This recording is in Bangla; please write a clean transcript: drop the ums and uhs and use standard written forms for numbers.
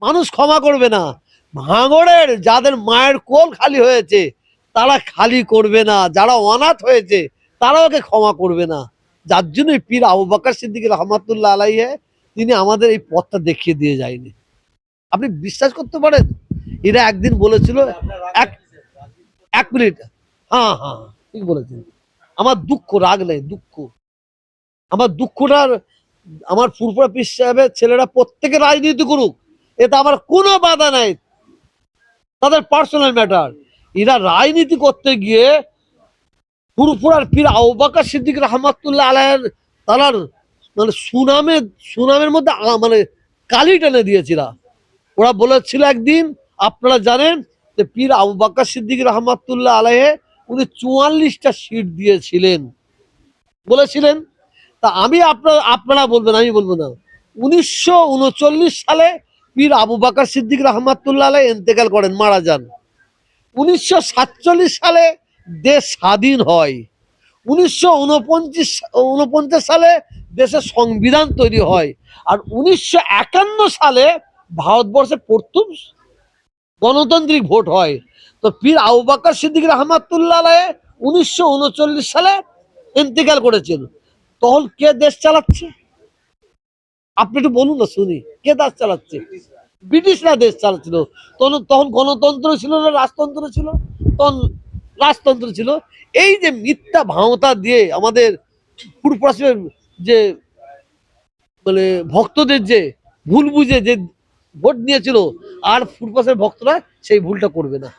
মানুষ ক্ষমা করবে না। ভাঙড়ের যাদের মায়ের কোল খালি হয়েছে তারা খালি করবে না, যারা অনাথ হয়েছে তারা ওকে ক্ষমা করবে না। যার জন্য পীর আবু বকর সিদ্দিক রহমাতুল্লাহ আলাইহি তিনি আমাদের এই পথটা দেখিয়ে দিয়ে যায়নি। আপনি বিশ্বাস করতে পারেন, এরা একদিন বলেছিল, এক এক মিনিট, হ্যাঁ হ্যাঁ ঠিক বলেছেন। আমার দুঃখ, রাগ নেই, দুঃখ, আমার দুঃখটার, আমার ফুরফুরা পীর সাহেবের ছেলেরা প্রত্যেকে রাজনীতি করুক, এতে আমার কোনো বাধা নাই, তাদের পার্সোনাল ম্যাটার। এরা রাজনীতি করতে গিয়ে ফুরফুরার পীর আবু বকর সিদ্দিক রহমাতুল্লাহ আলাইহির তার মানে সুনামের মধ্যে মানে কালি টেনে দিয়েছিল। ওরা বলেছিল একদিন, আপনারা জানেন যে পীর আবু বকর সিদ্দিক রহমাতুল্লাহ আলাইহি উনি 44টা সিট দিয়েছিলেন বলেছিলেন। তা আমি আপনারা বলবেন, আমি বলবো না। 1939 সালে পীর আবু বকর সিদ্দিক রহমাতুল্লাহ আলাইহি ইন্তেকাল করেন, মারা যান। 1947 সালে দেশ স্বাধীন হয়। 1949 সালে দেশের সংবিধান তৈরি হয়। আর 1951 সালে ভারতবর্ষে প্রথম গণতান্ত্রিক ভোট হয়। তো পীর আবু বকর সিদ্দিক রহমাতুল্লাহ আলাইহি 1939 সালে ইন্তেকাল করেছেন। তখন কে দেশ চালাচ্ছে? আপনি একটু বলুন না শুনি, কে দেশ চালাচ্ছে? ব্রিটিশরা দেশ চালাচ্ছিল। তখন গণতন্ত্র ছিল না, রাজতন্ত্র ছিল? তখন রাজতন্ত্র ছিল। এই যে মিথ্যা ভাওতা দিয়ে আমাদের পূর্বপুরুষের যে মানে ভক্তদের যে ভুল বুঝে যে ভোট নিয়েছিল, আর পূর্বপুরুষের ভক্তরা সেই ভুলটা করবে না।